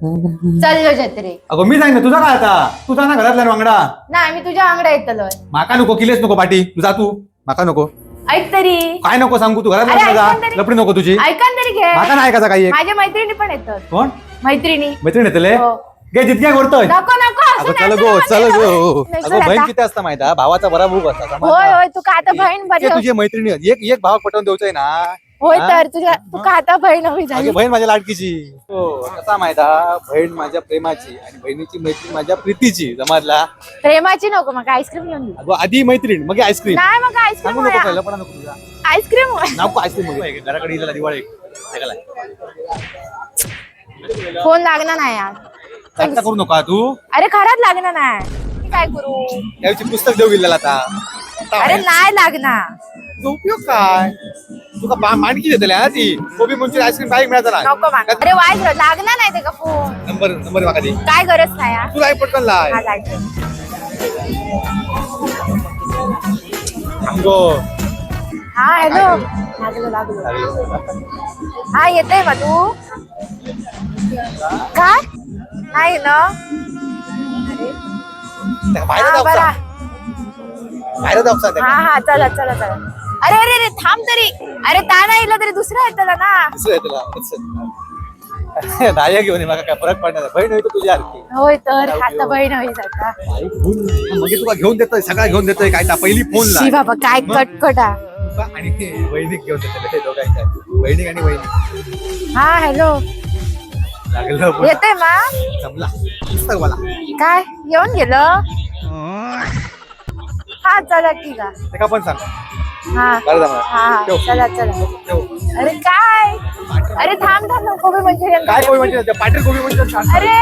चल लो जत्रे. अगो मी सांग ना तुझा काय आता तुझा ना घरातला वांगडा नाही मी तुझ्या वांगडा येतलोय. माका नको किलेच नको पाठी तुझा तू माका नको ऐक तरी. काय नको सांगू तू घरात अरे, जा ऐकून तरी. लपडी नको तुझी ऐकन तरी घे. माका नाही ऐकायचा काही एक. माझ्या मैत्रिणी पण येतात. कोण मैत्रिणी. मैत्रीण येतले हो. गे जितक्या करतोय नको नको असं अगं नाही चल गो करायचं. चल गो नाही, अगं चल बहीण आता. किती असता माहिती आहे? भावाचा बरा भूक असता होय समजला? होय तू का आता बहीण बरी ते तुझी मैत्रिणी आहेत. एक एक भाव पटवून द्यायचंय ना होय हा? तर तुझ्या तू का आता बहीण हवी झाली. माझी बहीण माझ्या लाडकीची हो कसा माहिती आहे? बहीण माझ्या प्रेमाची आणि बहिणीची मैत्रीण माझ्या प्रीतीची समजला प्रेमाची नको मग आईस्क्रीम घेऊन दे. अगं आधी मैत्रीण मग आईस्क्रीम नाही मग आईस्क्रीम सांगू नको पहिलं पण नको तुझा आईस्क्रीम नको आईस्क्रीम घराकडे गेला दिवाळी ऐकायला फोन लागणार नाही यार. चर्चा करू नका तू अरे खरंच लागणार नाही. मी काय करू. त्याविषयी पुस्तक देऊ गेलेला आता अरे नाही लागणार. तुझा उपयोग काय तुका मांडकी देतले ना ती कोबी मंचुरी आईस्क्रीम काय मिळाला नको माग. अरे वाईट लागणार नाही ते का फोन. नंबर माका दे काय गरज नाही यार. तुला पटकन लाय हा लागते. सांगो हा हॅलो. लागलो लागलो. हा येतोय मग तू काय नाही ना. बाहेर हा जाऊ बरा. बाहेर जाऊ सांग हा हा चला चला चला. अरे अरे अरे थांब तरी. अरे ता नाही इला तरी दुसरा येतला ना. तुला दाया घेऊन ये, मला काय फरक पडणार नाही. बहीण होईल तुझी सारखी होय तर आता बहीण होईल आता. म्हणजे तुला घेऊन देतोय सगळा घेऊन देतोय काय पहिली फोन शी ला बाबा काय कटकटा. आणि बहिणीक घेऊन देतोय दोघांच्या बहिणी आणि बहिणी हा हॅलो लागलं पण. येतोय मा. जमला पुस्तक मला काय येऊन गेलं. हा चला ठीक आहे. ते का पण सांग हा बरं जमलं. हा ठेव. चला चला. ठेव. अरे काय. अरे थांब थांब नको बे मंचुरियन. काय कोबी म्हणजे पाटील कोबी म्हणजे अरे